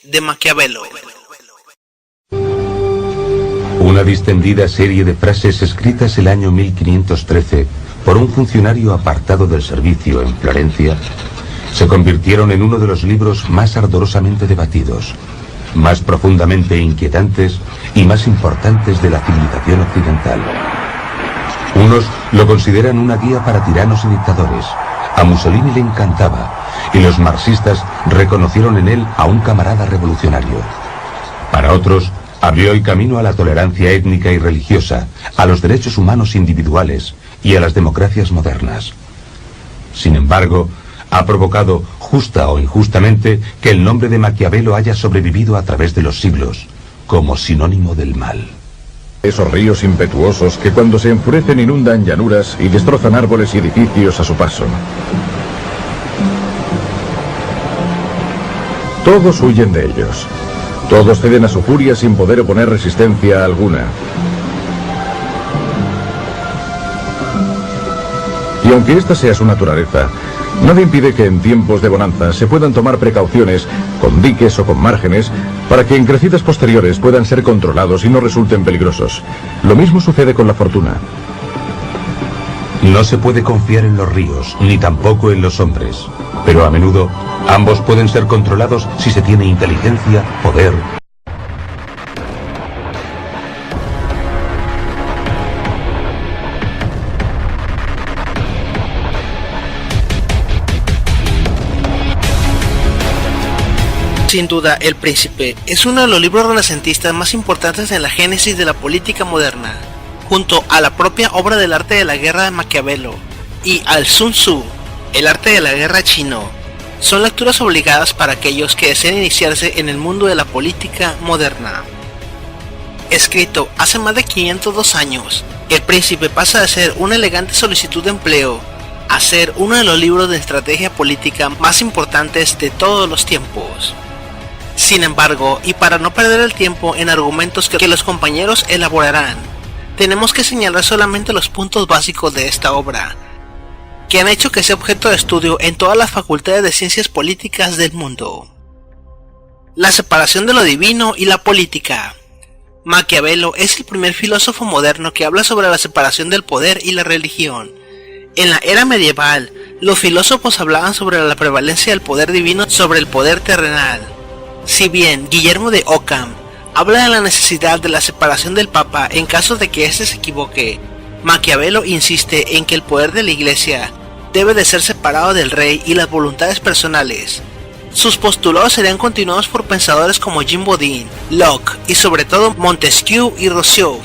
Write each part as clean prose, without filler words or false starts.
de Maquiavelo. Una distendida serie de frases escritas el año 1513 por un funcionario apartado del servicio en Florencia se convirtieron en uno de los libros más ardorosamente debatidos, más profundamente inquietantes y más importantes de la civilización occidental. Unos lo consideran una guía para tiranos y dictadores. A Mussolini le encantaba, y los marxistas reconocieron en él a un camarada revolucionario. Para otros, abrió el camino a la tolerancia étnica y religiosa, a los derechos humanos individuales y a las democracias modernas. Sin embargo, ha provocado, justa o injustamente, que el nombre de Maquiavelo haya sobrevivido a través de los siglos, como sinónimo del mal. Esos ríos impetuosos que cuando se enfurecen inundan llanuras y destrozan árboles y edificios a su paso. Todos huyen de ellos. Todos ceden a su furia sin poder oponer resistencia alguna. Y aunque esta sea su naturaleza, nada impide que en tiempos de bonanza se puedan tomar precauciones, con diques o con márgenes, para que en crecidas posteriores puedan ser controlados y no resulten peligrosos. Lo mismo sucede con la fortuna. No se puede confiar en los ríos, ni tampoco en los hombres. Pero a menudo, ambos pueden ser controlados si se tiene inteligencia, poder. Sin duda, El Príncipe es uno de los libros renacentistas más importantes en la génesis de la política moderna, junto a la propia obra del arte de la guerra de Maquiavelo y al Sun Tzu, el arte de la guerra chino. Son lecturas obligadas para aquellos que desean iniciarse en el mundo de la política moderna. Escrito hace más de 502 años, El Príncipe pasa de ser una elegante solicitud de empleo a ser uno de los libros de estrategia política más importantes de todos los tiempos. Sin embargo, y para no perder el tiempo en argumentos que los compañeros elaborarán, tenemos que señalar solamente los puntos básicos de esta obra, que han hecho que sea objeto de estudio en todas las facultades de ciencias políticas del mundo. La separación de lo divino y la política. Maquiavelo es el primer filósofo moderno que habla sobre la separación del poder y la religión. En la era medieval, los filósofos hablaban sobre la prevalencia del poder divino sobre el poder terrenal. Si bien Guillermo de Ockham habla de la necesidad de la separación del Papa en caso de que éste se equivoque, Maquiavelo insiste en que el poder de la Iglesia debe de ser separado del rey y las voluntades personales. Sus postulados serían continuados por pensadores como Jean Bodin, Locke y sobre todo Montesquieu y Rousseau,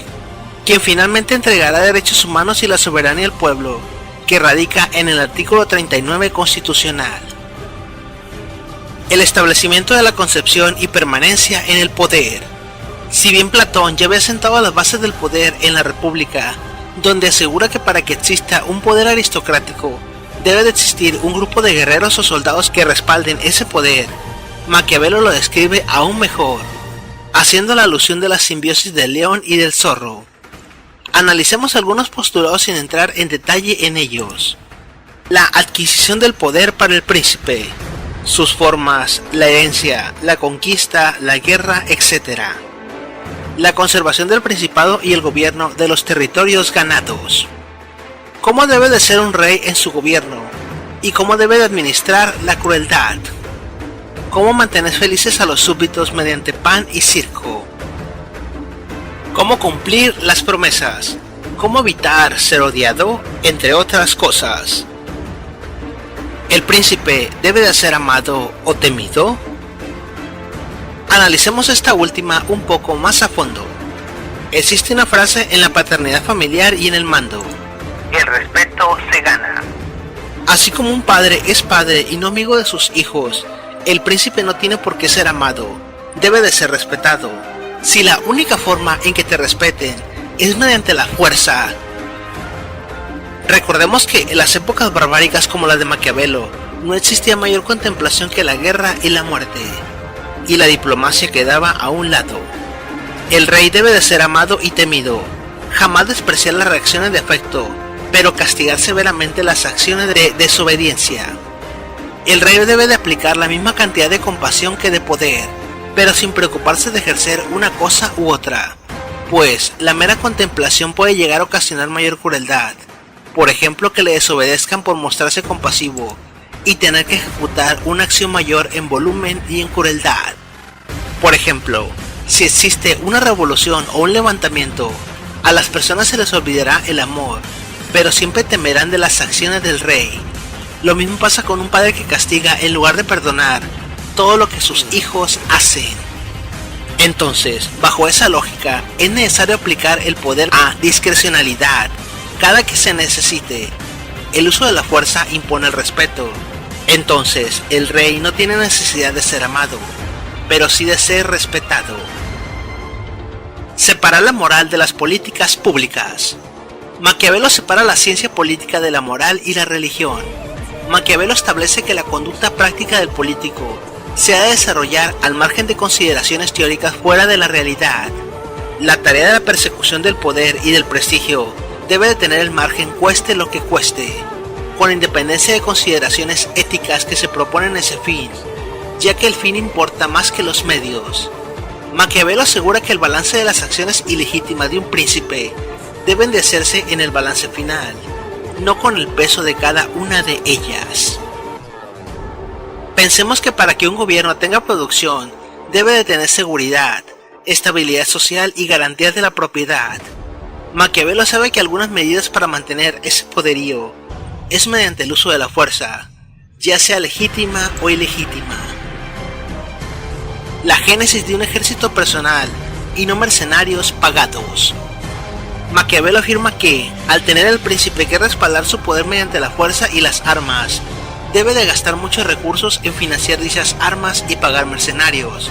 quien finalmente entregará derechos humanos y la soberanía al pueblo, que radica en el artículo 39 constitucional. El establecimiento de la concepción y permanencia en el poder. Si bien Platón ya había sentado las bases del poder en la República, donde asegura que para que exista un poder aristocrático, debe de existir un grupo de guerreros o soldados que respalden ese poder, Maquiavelo lo describe aún mejor, haciendo la alusión de la simbiosis del león y del zorro. Analicemos algunos postulados sin entrar en detalle en ellos. La adquisición del poder para el príncipe, sus formas, la herencia, la conquista, la guerra, etc. La conservación del principado y el gobierno de los territorios ganados. ¿Cómo debe de ser un rey en su gobierno? ¿Y cómo debe de administrar la crueldad? ¿Cómo mantener felices a los súbditos mediante pan y circo? ¿Cómo cumplir las promesas? ¿Cómo evitar ser odiado? Entre otras cosas. ¿El príncipe debe de ser amado o temido? Analicemos esta última un poco más a fondo. Existe una frase en la paternidad familiar y en el mando: el respeto se gana. Así como un padre es padre y no amigo de sus hijos, el príncipe no tiene por qué ser amado, debe de ser respetado. Si la única forma en que te respeten es mediante la fuerza. Recordemos que en las épocas barbáricas como las de Maquiavelo, no existía mayor contemplación que la guerra y la muerte, y la diplomacia quedaba a un lado. El rey debe de ser amado y temido, jamás despreciar las reacciones de afecto, pero castigar severamente las acciones de desobediencia. El rey debe de aplicar la misma cantidad de compasión que de poder, pero sin preocuparse de ejercer una cosa u otra, pues la mera contemplación puede llegar a ocasionar mayor crueldad. Por ejemplo, que le desobedezcan por mostrarse compasivo y tener que ejecutar una acción mayor en volumen y en crueldad. Por ejemplo, si existe una revolución o un levantamiento, a las personas se les olvidará el amor, pero siempre temerán de las acciones del rey. Lo mismo pasa con un padre que castiga en lugar de perdonar todo lo que sus hijos hacen. Entonces, bajo esa lógica, es necesario aplicar el poder a discrecionalidad cada que se necesite. El uso de la fuerza impone el respeto. Entonces, el rey no tiene necesidad de ser amado, pero sí de ser respetado. Separar la moral de las políticas públicas. Maquiavelo separa la ciencia política de la moral y la religión. Maquiavelo establece que la conducta práctica del político se ha de desarrollar al margen de consideraciones teóricas fuera de la realidad. La tarea de la persecución del poder y del prestigio debe de tener el margen cueste lo que cueste, con independencia de consideraciones éticas que se proponen ese fin, ya que el fin importa más que los medios. Maquiavelo asegura que el balance de las acciones ilegítimas de un príncipe deben de hacerse en el balance final, no con el peso de cada una de ellas. Pensemos que para que un gobierno tenga producción, debe de tener seguridad, estabilidad social y garantías de la propiedad. Maquiavelo sabe que algunas medidas para mantener ese poderío es mediante el uso de la fuerza, ya sea legítima o ilegítima. La génesis de un ejército personal y no mercenarios pagados. Maquiavelo afirma que, al tener el príncipe que respaldar su poder mediante la fuerza y las armas, debe de gastar muchos recursos en financiar dichas armas y pagar mercenarios.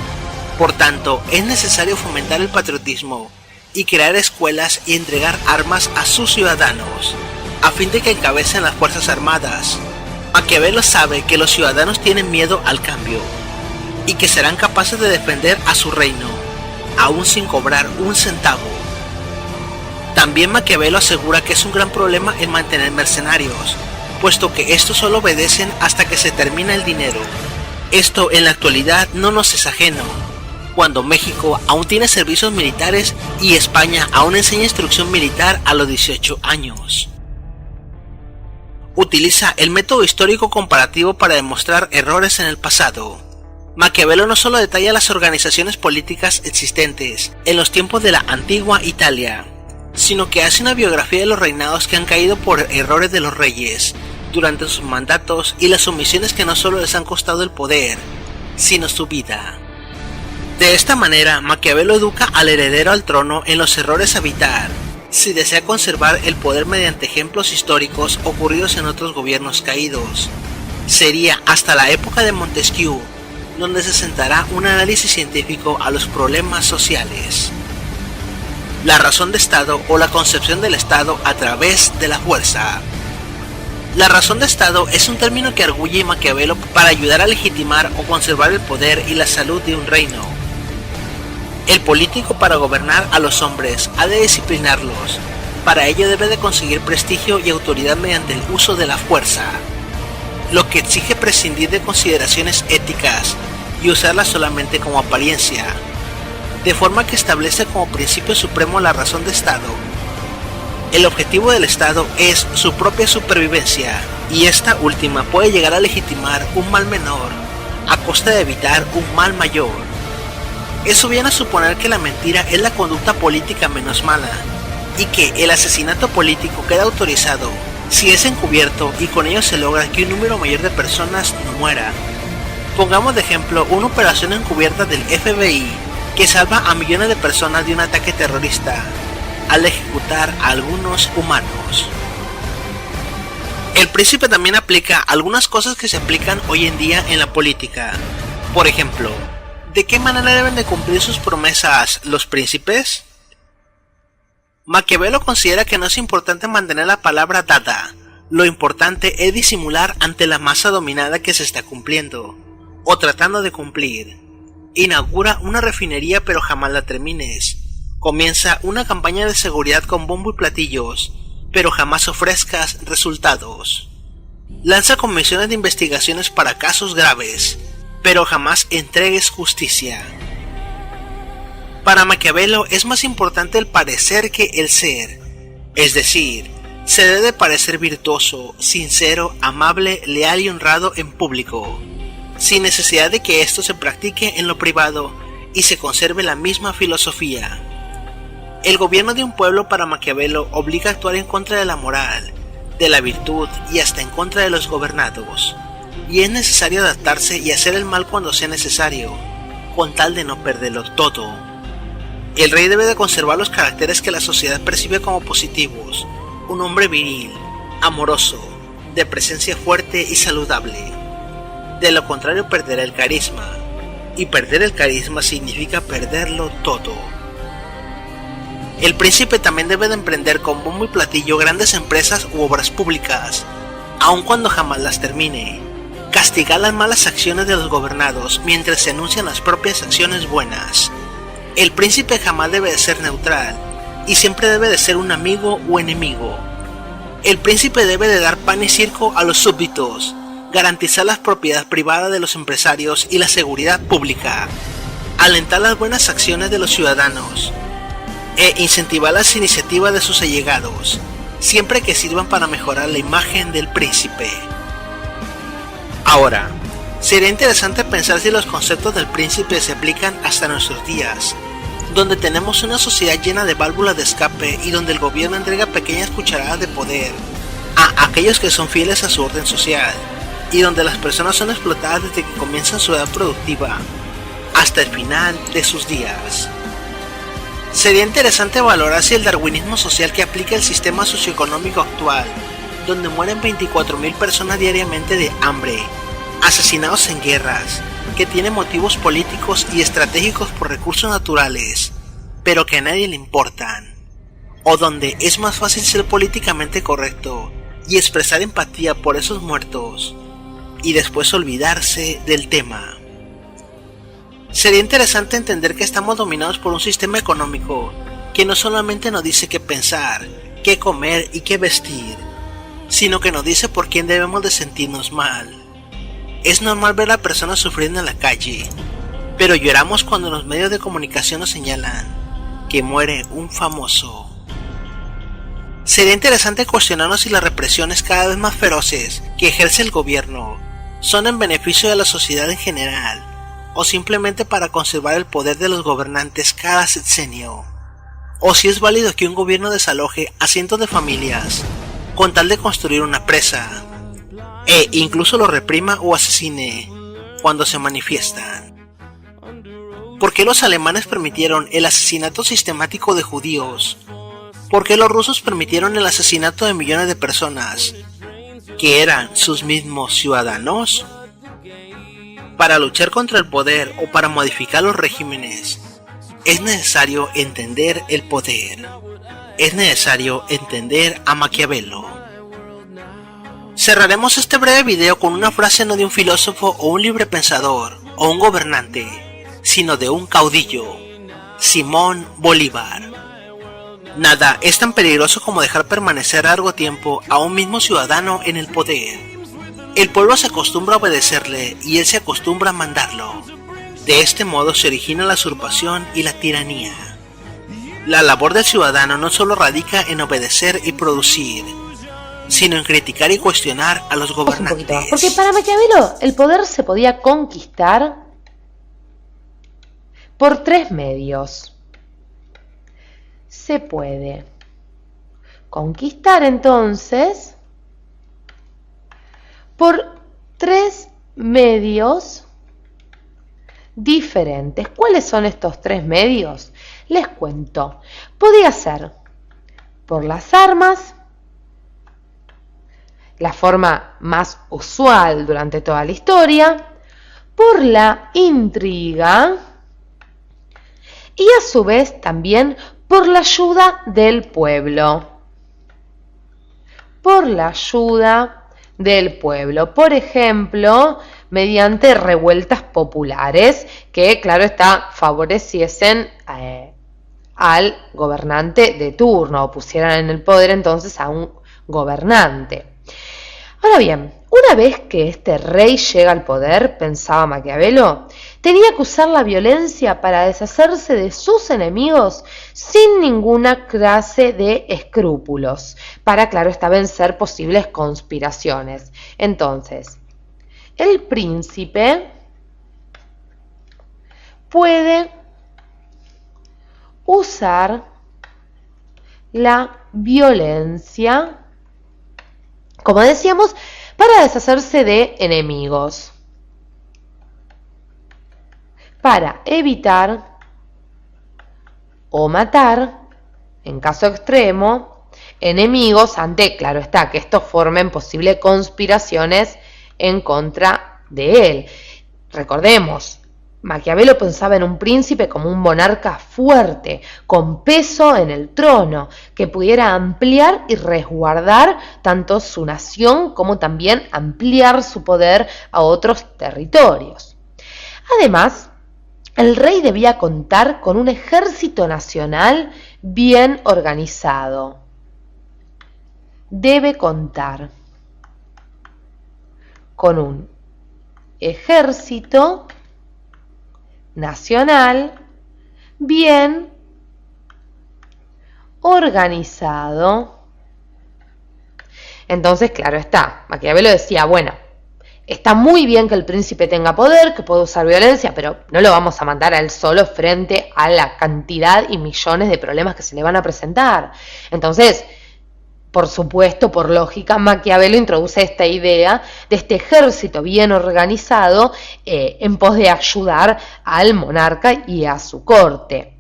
Por tanto, es necesario fomentar el patriotismo y crear escuelas y entregar armas a sus ciudadanos, a fin de que encabecen las fuerzas armadas. Maquiavelo sabe que los ciudadanos tienen miedo al cambio, y que serán capaces de defender a su reino, aún sin cobrar un centavo. También Maquiavelo asegura que es un gran problema el mantener mercenarios, puesto que estos solo obedecen hasta que se termina el dinero. Esto en la actualidad no nos es ajeno, cuando México aún tiene servicios militares y España aún enseña instrucción militar a los 18 años. Utiliza el método histórico comparativo para demostrar errores en el pasado. Maquiavelo no solo detalla las organizaciones políticas existentes en los tiempos de la antigua Italia, sino que hace una biografía de los reinados que han caído por errores de los reyes durante sus mandatos y las omisiones que no solo les han costado el poder, sino su vida. De esta manera, Maquiavelo educa al heredero al trono en los errores a evitar, si desea conservar el poder mediante ejemplos históricos ocurridos en otros gobiernos caídos. Sería hasta la época de Montesquieu, donde se sentará un análisis científico a los problemas sociales. La razón de Estado o la concepción del Estado a través de la fuerza. La razón de Estado es un término que arguye Maquiavelo para ayudar a legitimar o conservar el poder y la salud de un reino. El político, para gobernar a los hombres, ha de disciplinarlos. Para ello debe de conseguir prestigio y autoridad mediante el uso de la fuerza, lo que exige prescindir de consideraciones éticas y usarlas solamente como apariencia, de forma que establece como principio supremo la razón de Estado. El objetivo del Estado es su propia supervivencia, y esta última puede llegar a legitimar un mal menor a costa de evitar un mal mayor. Eso viene a suponer que la mentira es la conducta política menos mala, y que el asesinato político queda autorizado si es encubierto y con ello se logra que un número mayor de personas no muera. Pongamos de ejemplo una operación encubierta del FBI que salva a millones de personas de un ataque terrorista al ejecutar a algunos humanos. El príncipe también aplica algunas cosas que se aplican hoy en día en la política. Por ejemplo, ¿de qué manera deben de cumplir sus promesas los príncipes? Maquiavelo considera que no es importante mantener la palabra dada, lo importante es disimular ante la masa dominada que se está cumpliendo, o tratando de cumplir. Inaugura una refinería pero jamás la termines. Comienza una campaña de seguridad con bombo y platillos, pero jamás ofrezcas resultados. Lanza comisiones de investigaciones para casos graves, pero jamás entregues justicia. Para Maquiavelo es más importante el parecer que el ser, es decir, se debe parecer virtuoso, sincero, amable, leal y honrado en público, sin necesidad de que esto se practique en lo privado y se conserve la misma filosofía. El gobierno de un pueblo para Maquiavelo obliga a actuar en contra de la moral, de la virtud y hasta en contra de los gobernados, y es necesario adaptarse y hacer el mal cuando sea necesario, con tal de no perderlo todo. El rey debe de conservar los caracteres que la sociedad percibe como positivos: un hombre viril, amoroso, de presencia fuerte y saludable. De lo contrario perderá el carisma, y perder el carisma significa perderlo todo. El príncipe también debe de emprender con bombo y platillo grandes empresas u obras públicas, aun cuando jamás las termine. Castigar las malas acciones de los gobernados mientras se anuncian las propias acciones buenas. El príncipe jamás debe de ser neutral, y siempre debe de ser un amigo o enemigo. El príncipe debe de dar pan y circo a los súbditos, garantizar la propiedad privada de los empresarios y la seguridad pública, alentar las buenas acciones de los ciudadanos, e incentivar las iniciativas de sus allegados, siempre que sirvan para mejorar la imagen del príncipe. Ahora, sería interesante pensar si los conceptos del príncipe se aplican hasta nuestros días, donde tenemos una sociedad llena de válvulas de escape y donde el gobierno entrega pequeñas cucharadas de poder a aquellos que son fieles a su orden social, y donde las personas son explotadas desde que comienzan su edad productiva hasta el final de sus días. Sería interesante valorar si el darwinismo social que aplica el sistema socioeconómico actual, donde mueren 24.000 personas diariamente de hambre, asesinados en guerras, que tiene motivos políticos y estratégicos por recursos naturales, pero que a nadie le importan, o donde es más fácil ser políticamente correcto y expresar empatía por esos muertos, y después olvidarse del tema. Sería interesante entender que estamos dominados por un sistema económico que no solamente nos dice qué pensar, qué comer y qué vestir, sino que nos dice por quién debemos de sentirnos mal. Es normal ver a personas sufriendo en la calle, pero lloramos cuando los medios de comunicación nos señalan que muere un famoso. Sería interesante cuestionarnos si las represiones cada vez más feroces que ejerce el gobierno son en beneficio de la sociedad en general, o simplemente para conservar el poder de los gobernantes cada sexenio, o si es válido que un gobierno desaloje a cientos de familias con tal de construir una presa, e incluso lo reprima o asesine cuando se manifiestan. ¿Por qué los alemanes permitieron el asesinato sistemático de judíos? ¿Por qué los rusos permitieron el asesinato de millones de personas que eran sus mismos ciudadanos? Para luchar contra el poder o para modificar los regímenes, es necesario entender el poder. Es necesario entender a Maquiavelo. Cerraremos este breve video con una frase no de un filósofo o un libre pensador o un gobernante, sino de un caudillo, Simón Bolívar. Nada es tan peligroso como dejar permanecer largo tiempo a un mismo ciudadano en el poder. El pueblo se acostumbra a obedecerle y él se acostumbra a mandarlo. De este modo se origina la usurpación y la tiranía. La labor del ciudadano no solo radica en obedecer y producir, sino en criticar y cuestionar a los gobernantes. Porque para Maquiavelo el poder se podía conquistar por tres medios. Se puede conquistar entonces por tres medios diferentes. ¿Cuáles son estos tres medios? Les cuento. Podía ser por las armas, la forma más usual durante toda la historia, por la intriga y a su vez también por la ayuda del pueblo. Por la ayuda del pueblo, por ejemplo, mediante revueltas populares que, claro está, favoreciesen al gobernante de turno o pusieran en el poder entonces a un gobernante. Ahora bien, una vez que este rey llega al poder, pensaba Maquiavelo, tenía que usar la violencia para deshacerse de sus enemigos sin ninguna clase de escrúpulos, para, claro está, vencer posibles conspiraciones. Entonces, el príncipe puede usar la violencia, como decíamos, para deshacerse de enemigos, para evitar o matar, en caso extremo, enemigos ante, claro está, que estos formen posibles conspiraciones en contra de él. Recordemos, Maquiavelo pensaba en un príncipe como un monarca fuerte, con peso en el trono, que pudiera ampliar y resguardar tanto su nación como también ampliar su poder a otros territorios. Además, el rey debía contar con un ejército nacional bien organizado. Debe contar con un ejército nacional bien organizado. Entonces, claro está, Maquiavelo decía, bueno, está muy bien que el príncipe tenga poder, que pueda usar violencia, pero no lo vamos a mandar a él solo frente a la cantidad y millones de problemas que se le van a presentar. Entonces, por supuesto, por lógica, Maquiavelo introduce esta idea de este ejército bien organizado en pos de ayudar al monarca y a su corte.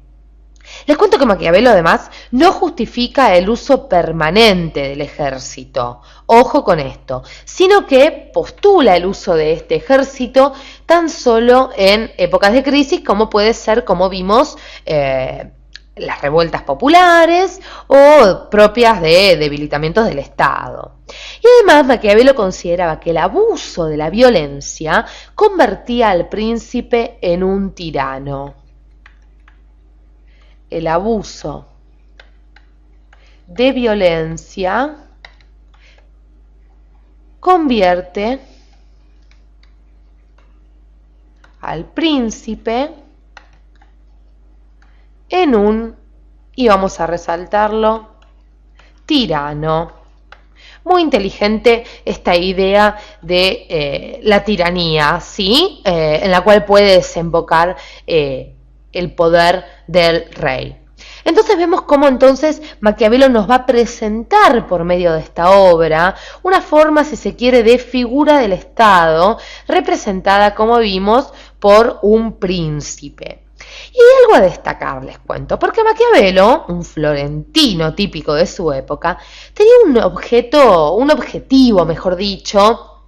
Les cuento que Maquiavelo además no justifica el uso permanente del ejército, ojo con esto, sino que postula el uso de este ejército tan solo en épocas de crisis como puede ser, como vimos, las revueltas populares o propias de debilitamientos del Estado. Y además Maquiavelo consideraba que el abuso de la violencia convertía al príncipe en un tirano. El abuso de violencia convierte al príncipe en un, y vamos a resaltarlo, tirano. Muy inteligente esta idea de la tiranía, ¿sí? En la cual puede desembocar el poder del rey. Entonces vemos cómo entonces Maquiavelo nos va a presentar por medio de esta obra una forma, si se quiere, de figura del Estado, representada, como vimos, por un príncipe. Y hay algo a destacar, les cuento, porque Maquiavelo, un florentino típico de su época, tenía un objetivo, mejor dicho,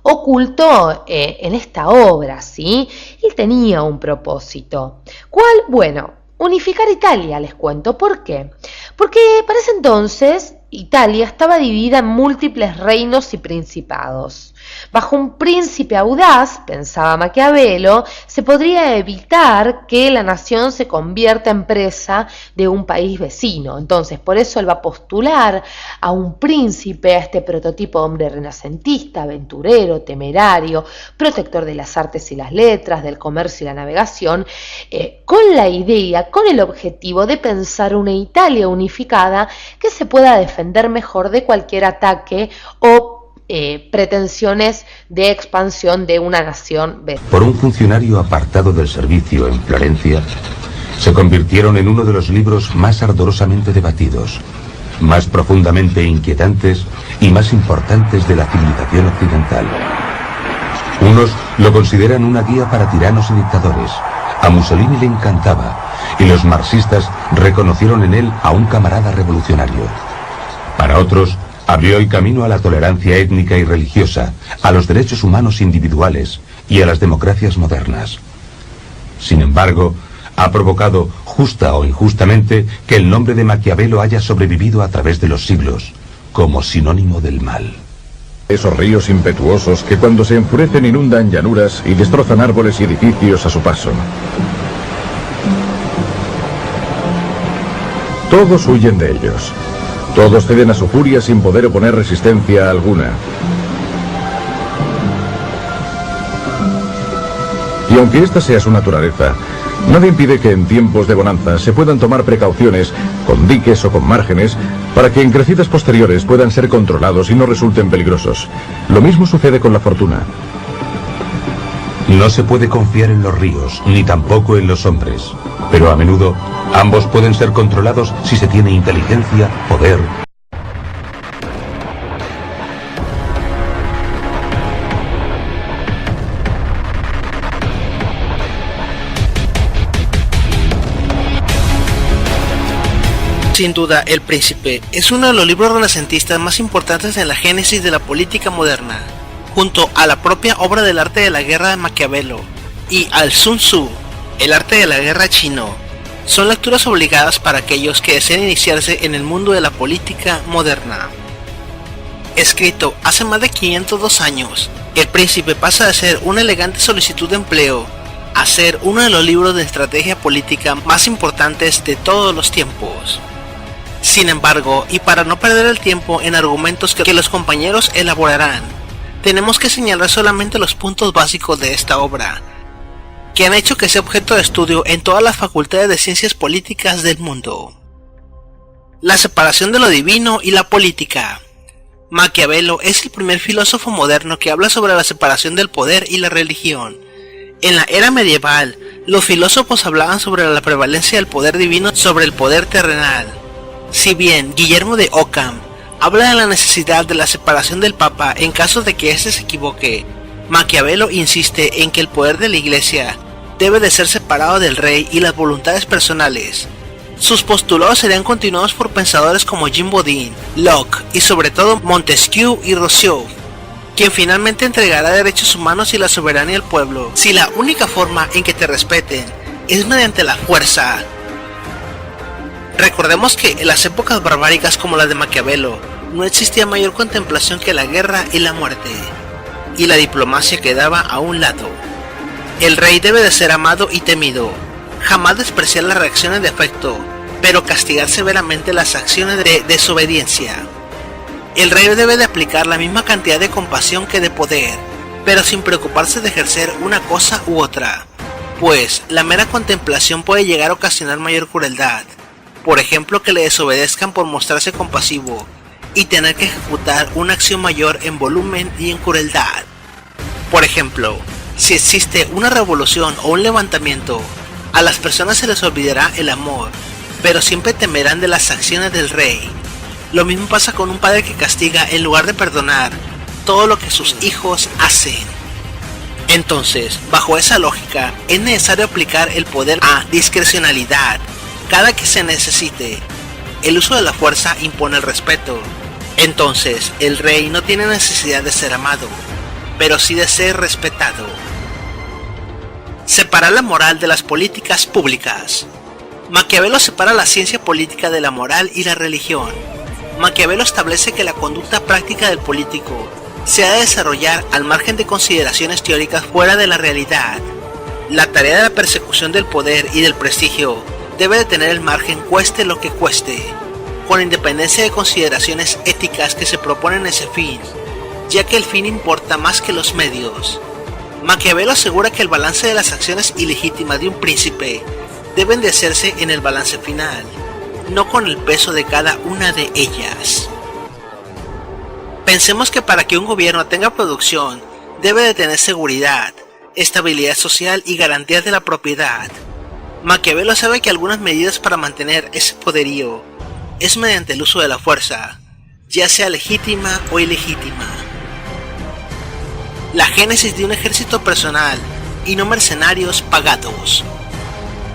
oculto en esta obra, ¿sí? Él tenía un propósito. ¿Cuál? Bueno, unificar Italia, les cuento. ¿Por qué? Porque para ese entonces Italia estaba dividida en múltiples reinos y principados. Bajo un príncipe audaz, pensaba Maquiavelo, se podría evitar que la nación se convierta en presa de un país vecino. Entonces, por eso él va a postular a un príncipe, a este prototipo de hombre renacentista, aventurero, temerario, protector de las artes y las letras, del comercio y la navegación, con la idea, con el objetivo de pensar una Italia unificada que se pueda defender mejor de cualquier ataque o pretensiones de expansión de una nación vecina. Por un funcionario apartado del servicio en Florencia, se convirtieron en uno de los libros más ardorosamente debatidos, más profundamente inquietantes y más importantes de la civilización occidental. Unos lo consideran una guía para tiranos y dictadores. A Mussolini le encantaba, y los marxistas reconocieron en él a un camarada revolucionario. Para otros, abrió el camino a la tolerancia étnica y religiosa, a los derechos humanos individuales y a las democracias modernas. Sin embargo, ha provocado, justa o injustamente, que el nombre de Maquiavelo haya sobrevivido a través de los siglos, como sinónimo del mal. Esos ríos impetuosos que cuando se enfurecen inundan llanuras y destrozan árboles y edificios a su paso. Todos huyen de ellos. Todos ceden a su furia sin poder oponer resistencia alguna. Y aunque esta sea su naturaleza, nada impide que en tiempos de bonanza se puedan tomar precauciones con diques o con márgenes para que en crecidas posteriores puedan ser controlados y no resulten peligrosos. Lo mismo sucede con la fortuna. No se puede confiar en los ríos, ni tampoco en los hombres. Pero a menudo, ambos pueden ser controlados si se tiene inteligencia, poder. Sin duda, El Príncipe es uno de los libros renacentistas más importantes en la génesis de la política moderna, junto a la propia obra del arte de la guerra de Maquiavelo y al Sun Tzu, el arte de la guerra chino. Son lecturas obligadas para aquellos que desean iniciarse en el mundo de la política moderna. Escrito hace más de 502 años, El Príncipe pasa de ser una elegante solicitud de empleo a ser uno de los libros de estrategia política más importantes de todos los tiempos. Sin embargo, y para no perder el tiempo en argumentos que los compañeros elaborarán, tenemos que señalar solamente los puntos básicos de esta obra, que han hecho que sea objeto de estudio en todas las facultades de ciencias políticas del mundo. La separación de lo divino y la política. Maquiavelo es el primer filósofo moderno que habla sobre la separación del poder y la religión. En la era medieval, los filósofos hablaban sobre la prevalencia del poder divino sobre el poder terrenal. Si bien Guillermo de Ockham habla de la necesidad de la separación del Papa en caso de que éste se equivoque, Maquiavelo insiste en que el poder de la Iglesia debe de ser separado del rey y las voluntades personales. Sus postulados serían continuados por pensadores como Jean Bodin, Locke y sobre todo Montesquieu y Rousseau, quien finalmente entregará derechos humanos y la soberanía al pueblo. Si la única forma en que te respeten es mediante la fuerza. Recordemos que en las épocas barbáricas como las de Maquiavelo no existía mayor contemplación que la guerra y la muerte, y la diplomacia quedaba a un lado. El rey debe de ser amado y temido, jamás despreciar las reacciones de afecto, pero castigar severamente las acciones de desobediencia. El rey debe de aplicar la misma cantidad de compasión que de poder, pero sin preocuparse de ejercer una cosa u otra, pues la mera contemplación puede llegar a ocasionar mayor crueldad. Por ejemplo, que le desobedezcan por mostrarse compasivo y tener que ejecutar una acción mayor en volumen y en crueldad. Por ejemplo, si existe una revolución o un levantamiento, a las personas se les olvidará el amor, pero siempre temerán de las acciones del rey. Lo mismo pasa con un padre que castiga en lugar de perdonar todo lo que sus hijos hacen. Entonces, bajo esa lógica, es necesario aplicar el poder a discrecionalidad cada que se necesite. El uso de la fuerza impone el respeto. Entonces, el rey no tiene necesidad de ser amado, pero sí de ser respetado. Separar la moral de las políticas públicas. Maquiavelo separa la ciencia política de la moral y la religión. Maquiavelo establece que la conducta práctica del político se ha de desarrollar al margen de consideraciones teóricas fuera de la realidad. La tarea de la persecución del poder y del prestigio debe de tener el margen cueste lo que cueste, con independencia de consideraciones éticas que se proponen ese fin, ya que el fin importa más que los medios. Maquiavelo asegura que el balance de las acciones ilegítimas de un príncipe deben de hacerse en el balance final, no con el peso de cada una de ellas. Pensemos que para que un gobierno tenga producción, debe de tener seguridad, estabilidad social y garantías de la propiedad. Maquiavelo sabe que algunas medidas para mantener ese poderío es mediante el uso de la fuerza, ya sea legítima o ilegítima. La génesis de un ejército personal y no mercenarios pagados.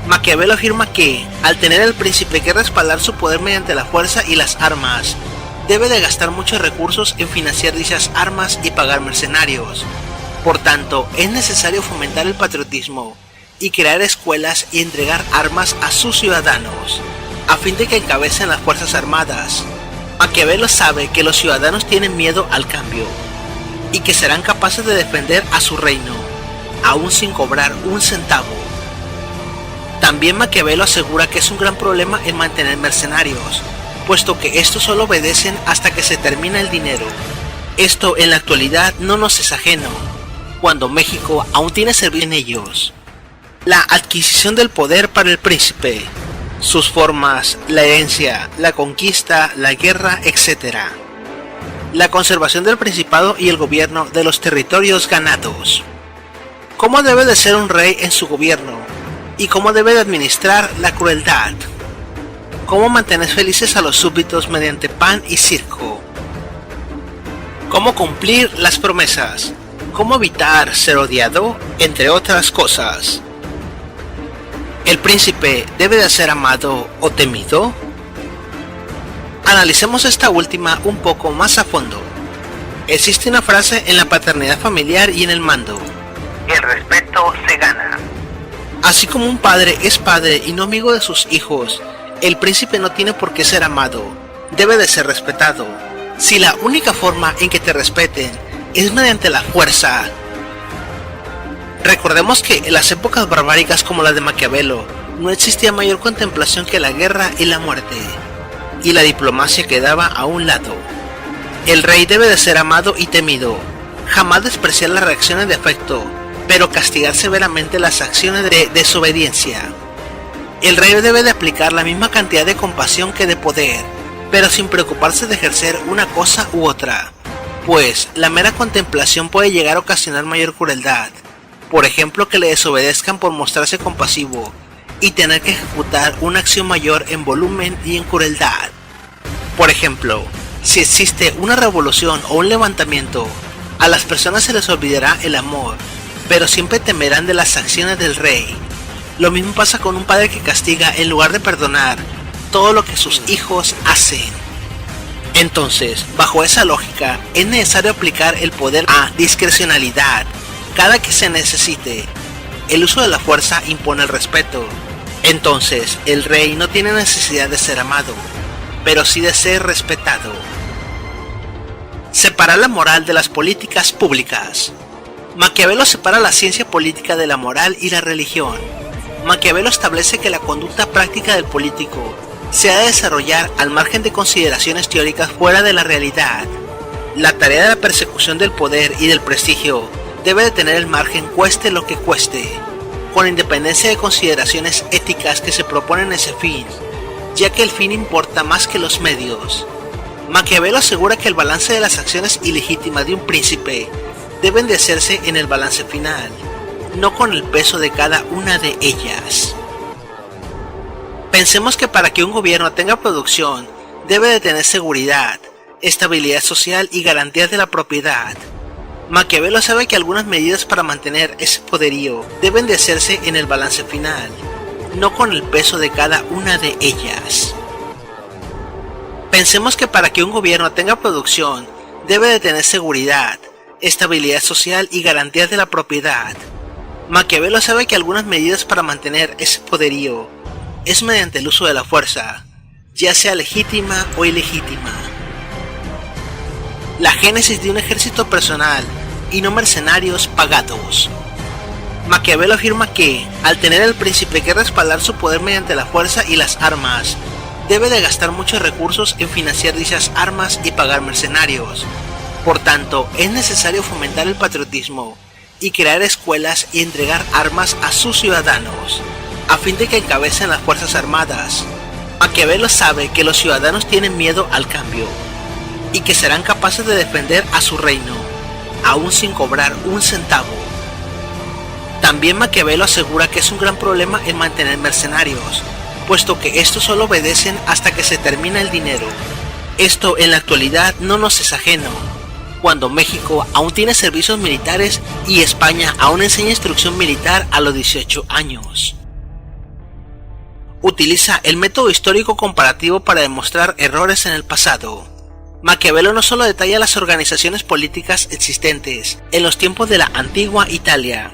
Maquiavelo afirma que, al tener el príncipe que respaldar su poder mediante la fuerza y las armas, debe de gastar muchos recursos en financiar dichas armas y pagar mercenarios. Por tanto, es necesario fomentar el patriotismo y crear escuelas y entregar armas a sus ciudadanos, a fin de que encabecen las fuerzas armadas. Maquiavelo sabe que los ciudadanos tienen miedo al cambio, y que serán capaces de defender a su reino, aún sin cobrar un centavo. También Maquiavelo asegura que es un gran problema el mantener mercenarios, puesto que estos solo obedecen hasta que se termina el dinero. Esto en la actualidad no nos es ajeno. cuando México aún tiene servicio en ellos. La adquisición del poder para el príncipe, sus formas, la herencia, la conquista, la guerra, etc. La conservación del principado y el gobierno de los territorios ganados. Cómo debe de ser un rey en su gobierno y cómo debe de administrar la crueldad. Cómo mantener felices a los súbditos mediante pan y circo. Cómo cumplir las promesas. Cómo evitar ser odiado, entre otras cosas. ¿El príncipe debe de ser amado o temido? Analicemos esta última un poco más a fondo. Existe una frase en la paternidad familiar y en el mando: el respeto se gana. Así como un padre es padre y no amigo de sus hijos, el príncipe no tiene por qué ser amado, debe de ser respetado. Si la única forma en que te respeten es mediante la fuerza. Recordemos que en las épocas barbáricas como la de Maquiavelo, no existía mayor contemplación que la guerra y la muerte, y la diplomacia quedaba a un lado. El rey debe de ser amado y temido, jamás despreciar las reacciones de afecto, pero castigar severamente las acciones de desobediencia. El rey debe de aplicar la misma cantidad de compasión que de poder, pero sin preocuparse de ejercer una cosa u otra, pues la mera contemplación puede llegar a ocasionar mayor crueldad. Por ejemplo, que le desobedezcan por mostrarse compasivo y tener que ejecutar una acción mayor en volumen y en crueldad. Por ejemplo, si existe una revolución o un levantamiento, a las personas se les olvidará el amor, pero siempre temerán de las acciones del rey. Lo mismo pasa con un padre que castiga en lugar de perdonar todo lo que sus hijos hacen. Entonces, bajo esa lógica, es necesario aplicar el poder a discrecionalidad cada que se necesite. El uso de la fuerza impone el respeto. Entonces, el rey no tiene necesidad de ser amado, pero sí de ser respetado. Separar la moral de las políticas públicas. Maquiavelo separa la ciencia política de la moral y la religión. Maquiavelo establece que la conducta práctica del político se ha de desarrollar al margen de consideraciones teóricas fuera de la realidad. La tarea de la persecución del poder y del prestigio debe de tener el margen cueste lo que cueste, con independencia de consideraciones éticas que se proponen ese fin, ya que el fin importa más que los medios. Maquiavelo asegura que el balance de las acciones ilegítimas de un príncipe deben de hacerse en el balance final, no con el peso de cada una de ellas. Pensemos que para que un gobierno tenga producción, debe de tener seguridad, estabilidad social y garantías de la propiedad. Maquiavelo sabe que algunas medidas para mantener ese poderío deben de hacerse en el balance final, no con el peso de cada una de ellas. Pensemos que para que un gobierno tenga producción, debe de tener seguridad, estabilidad social y garantías de la propiedad. Maquiavelo sabe que algunas medidas para mantener ese poderío es mediante el uso de la fuerza, ya sea legítima o ilegítima. La génesis de un ejército personal y no mercenarios pagados. Maquiavelo afirma que, al tener el príncipe que respaldar su poder mediante la fuerza y las armas, debe de gastar muchos recursos en financiar dichas armas y pagar mercenarios. Por tanto, es necesario fomentar el patriotismo y crear escuelas y entregar armas a sus ciudadanos, a fin de que encabecen las fuerzas armadas. Maquiavelo sabe que los ciudadanos tienen miedo al cambio y que serán capaces de defender a su reino, aún sin cobrar un centavo. También Maquiavelo asegura que es un gran problema el mantener mercenarios, puesto que estos solo obedecen hasta que se termina el dinero. Esto en la actualidad no nos es ajeno, cuando México aún tiene servicios militares y España aún enseña instrucción militar a los 18 años. Utiliza el método histórico comparativo para demostrar errores en el pasado. Maquiavelo no solo detalla las organizaciones políticas existentes en los tiempos de la antigua Italia,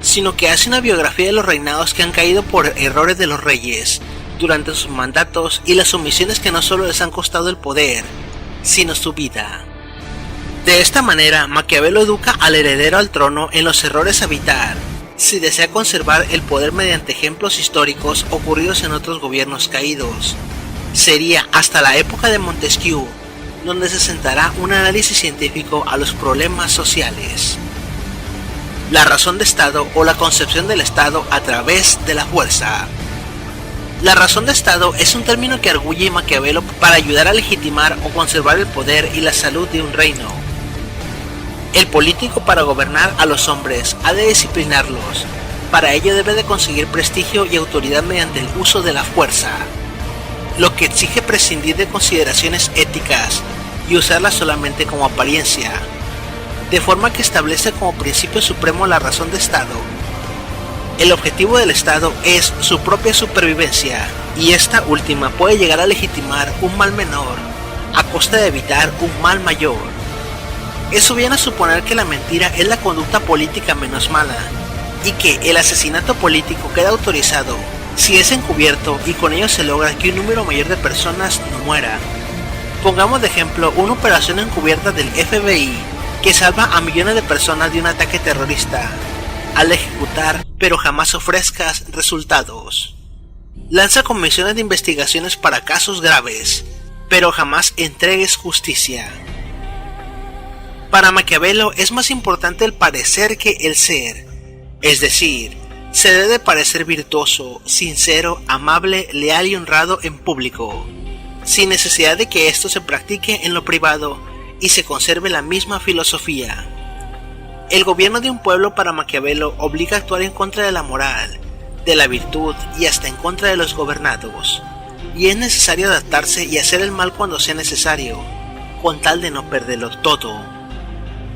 sino que hace una biografía de los reinados que han caído por errores de los reyes durante sus mandatos y las omisiones que no solo les han costado el poder, sino su vida. De esta manera, Maquiavelo educa al heredero al trono en los errores a evitar si desea conservar el poder mediante ejemplos históricos ocurridos en otros gobiernos caídos. Sería hasta la época de Montesquieu donde se sentará un análisis científico a los problemas sociales. la razón de Estado o la concepción del Estado a través de la fuerza. La razón de Estado es un término que arguye Maquiavelo para ayudar a legitimar o conservar el poder y la salud de un reino. El político, para gobernar a los hombres, ha de disciplinarlos. Para ello debe de conseguir prestigio y autoridad mediante el uso de la fuerza, lo que exige prescindir de consideraciones éticas y usarlas solamente como apariencia, de forma que establece como principio supremo la razón de Estado. El objetivo del Estado es su propia supervivencia, y esta última puede llegar a legitimar un mal menor a costa de evitar un mal mayor. Eso viene a suponer que la mentira es la conducta política menos mala, y que el asesinato político queda autorizado si es encubierto y con ello se logra que un número mayor de personas no mueran. Pongamos de ejemplo una operación encubierta del FBI que salva a millones de personas de un ataque terrorista, al ejecutar pero jamás ofrezcas resultados. Lanza comisiones de investigaciones para casos graves, pero jamás entregues justicia. Para Maquiavelo es más importante el parecer que el ser, es decir, se debe parecer virtuoso, sincero, amable, leal y honrado en público, sin necesidad de que esto se practique en lo privado y se conserve la misma filosofía. El gobierno de un pueblo para Maquiavelo obliga a actuar en contra de la moral, de la virtud y hasta en contra de los gobernados, y es necesario adaptarse y hacer el mal cuando sea necesario, con tal de no perderlo todo.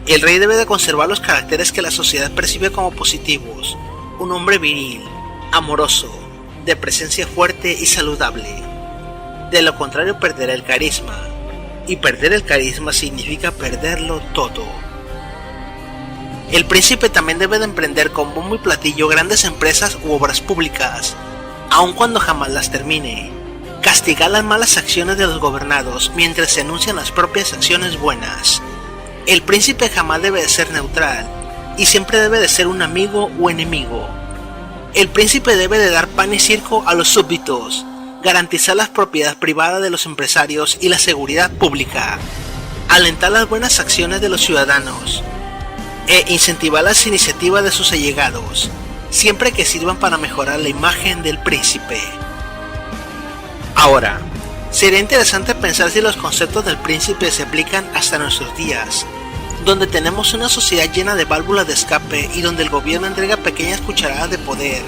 El rey debe de conservar los caracteres que la sociedad percibe como positivos: un hombre viril, amoroso, de presencia fuerte y saludable. De lo contrario perderá el carisma, y perder el carisma significa perderlo todo. El príncipe también debe de emprender con bombo y platillo grandes empresas u obras públicas, aun cuando jamás las termine. Castigar las malas acciones de los gobernados mientras se anuncian las propias acciones buenas. El príncipe jamás debe de ser neutral, y siempre debe de ser un amigo o enemigo. El príncipe debe de dar pan y circo a los súbditos, garantizar la propiedad privada de los empresarios y la seguridad pública, alentar las buenas acciones de los ciudadanos, e incentivar las iniciativas de sus allegados, siempre que sirvan para mejorar la imagen del príncipe. Ahora, sería interesante pensar si los conceptos del príncipe se aplican hasta nuestros días, donde tenemos una sociedad llena de válvulas de escape y donde el gobierno entrega pequeñas cucharadas de poder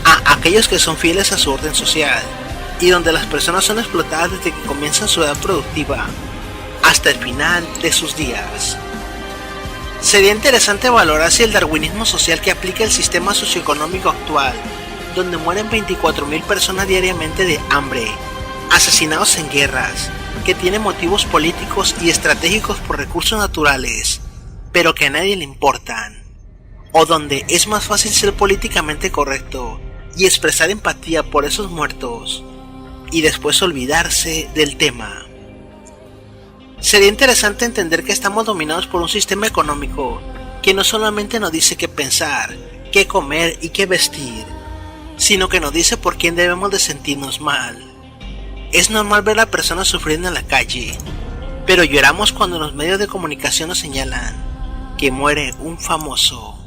a aquellos que son fieles a su orden social, y donde las personas son explotadas desde que comienzan su edad productiva hasta el final de sus días. Sería interesante valorar si el darwinismo social que aplica el sistema socioeconómico actual, donde mueren 24.000 personas diariamente de hambre, asesinados en guerras, que tiene motivos políticos y estratégicos por recursos naturales, pero que a nadie le importan, o donde es más fácil ser políticamente correcto y expresar empatía por esos muertos, y después olvidarse del tema. Sería interesante entender que estamos dominados por un sistema económico que no solamente nos dice qué pensar, qué comer y qué vestir, sino que nos dice por quién debemos de sentirnos mal. Es normal ver a personas sufriendo en la calle, pero lloramos cuando los medios de comunicación nos señalan que muere un famoso.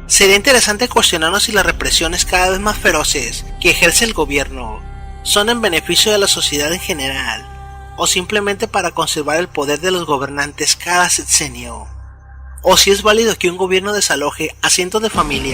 Sería interesante cuestionarnos si las represiones cada vez más feroces que ejerce el gobierno son en beneficio de la sociedad en general, o simplemente para conservar el poder de los gobernantes cada sexenio, o si es válido que un gobierno desaloje a cientos de familias